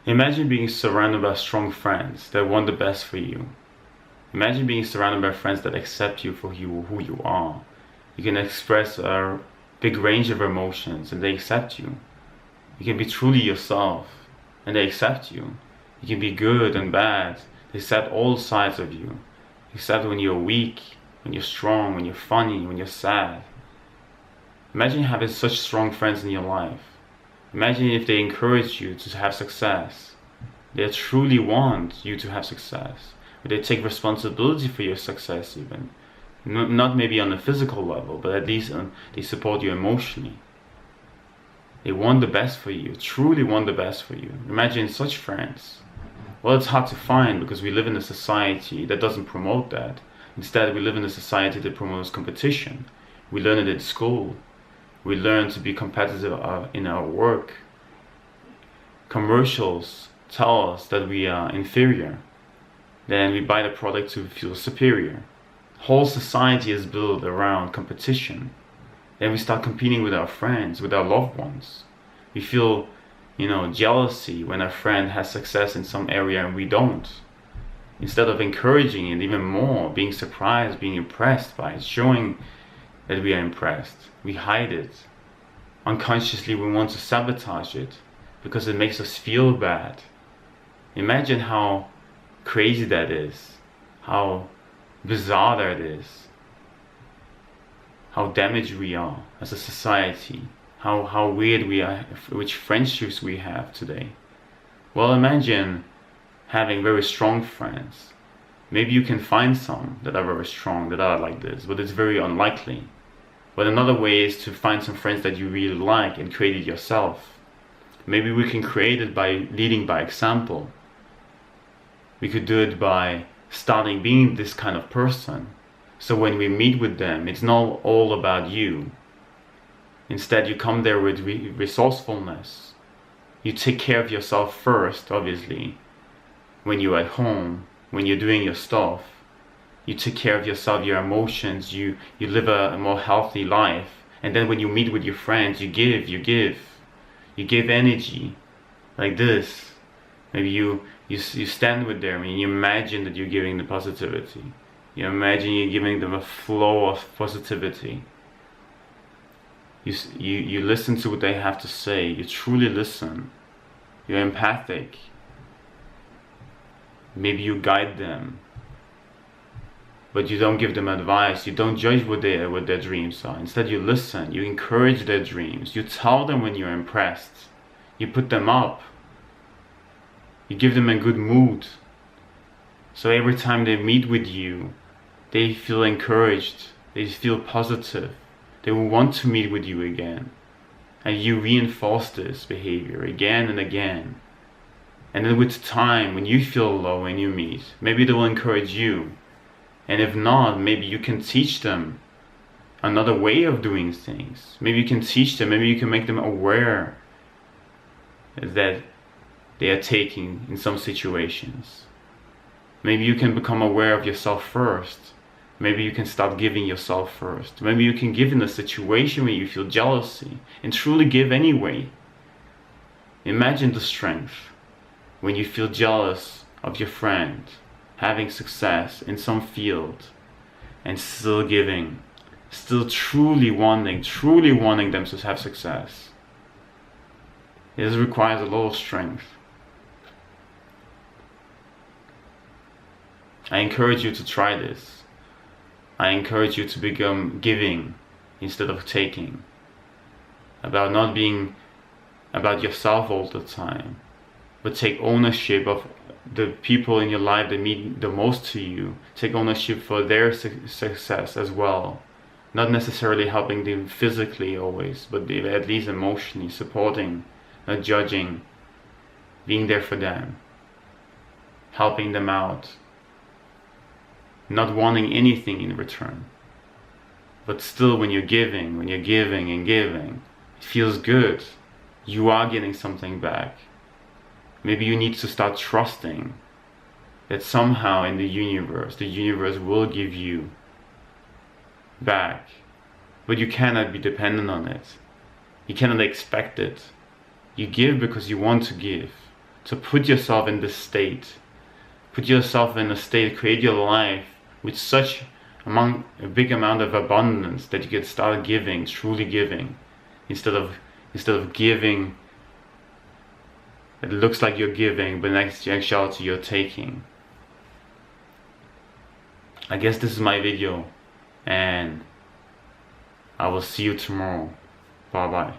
Imagine being surrounded by strong friends that want the best for you. Imagine being surrounded by friends that accept you for who you are. You can express a big range of emotions and they accept you. You can be truly yourself and they accept you. You can be good and bad. They accept all sides of you. They accept when you're weak, when you're strong, when you're funny, when you're sad. Imagine having such strong friends in your life. Imagine if they encourage you to have success. They truly want you to have success. They take responsibility for your success even. Not maybe on a physical level, but at least they support you emotionally. They want the best for you, truly want the best for you. Imagine such friends. Well, it's hard to find because we live in a society that doesn't promote that. Instead, we live in a society that promotes competition. We learn it at school. We learn to be competitive in our work. Commercials tell us that we are inferior. Then we buy the product to feel superior. Whole society is built around competition. Then we start competing with our friends, with our loved ones. We feel, jealousy when our friend has success in some area and we don't. Instead of encouraging it even more, being surprised, being impressed by it, showing that we are impressed, we hide it. Unconsciously we want to sabotage it because it makes us feel bad. Imagine how crazy that is, how bizarre that is, how damaged we are as a society, how weird we are, which friendships we have today. Well, imagine having very strong friends. Maybe you can find some that are very strong, that are like this, but it's very unlikely. But another way is to find some friends that you really like and create it yourself. Maybe we can create it by leading by example. We could do it by starting being this kind of person. So when we meet with them, it's not all about you. Instead, you come there with resourcefulness. You take care of yourself first, obviously. When you're at home, when you're doing your stuff, you take care of yourself, your emotions, you live a more healthy life. And then when you meet with your friends, you give energy, like this. Maybe you stand with them and you imagine that you're giving the positivity. You imagine you're giving them a flow of positivity. You listen to what they have to say. You truly listen. You're empathic. Maybe you guide them, but you don't give them advice. You don't judge what their dreams are. Instead, you listen. You encourage their dreams. You tell them when you're impressed. You put them up. You give them a good mood. So every time they meet with you, they feel encouraged. They feel positive. They will want to meet with you again. And you reinforce this behavior again and again. And then with time, when you feel low and you meet, maybe they will encourage you. And if not, maybe you can teach them another way of doing things. Maybe you can teach them, maybe you can make them aware that they are taking in some situations. Maybe you can become aware of yourself first. Maybe you can start giving yourself first. Maybe you can give in a situation where you feel jealousy and truly give anyway. Imagine the strength when you feel jealous of your friend having success in some field and still giving, still truly wanting them to have success. It requires a lot of strength. I encourage you to try this. I encourage you to become giving instead of taking. About not being about yourself all the time, but take ownership of the people in your life that mean the most to you. Take ownership for their success as well. Not necessarily helping them physically always, but at least emotionally, supporting, not judging, being there for them, helping them out, not wanting anything in return. But still when you're giving and giving, it feels good. You are getting something back. Maybe you need to start trusting that somehow in the universe will give you back. But you cannot be dependent on it. You cannot expect it. You give because you want to give. to put yourself in this state. Put yourself in a state, create your life with such a big amount of abundance that you can start giving, truly giving, instead of giving. It looks like you're giving, but in actuality you're taking. I guess this is my video, and I will see you tomorrow. Bye bye.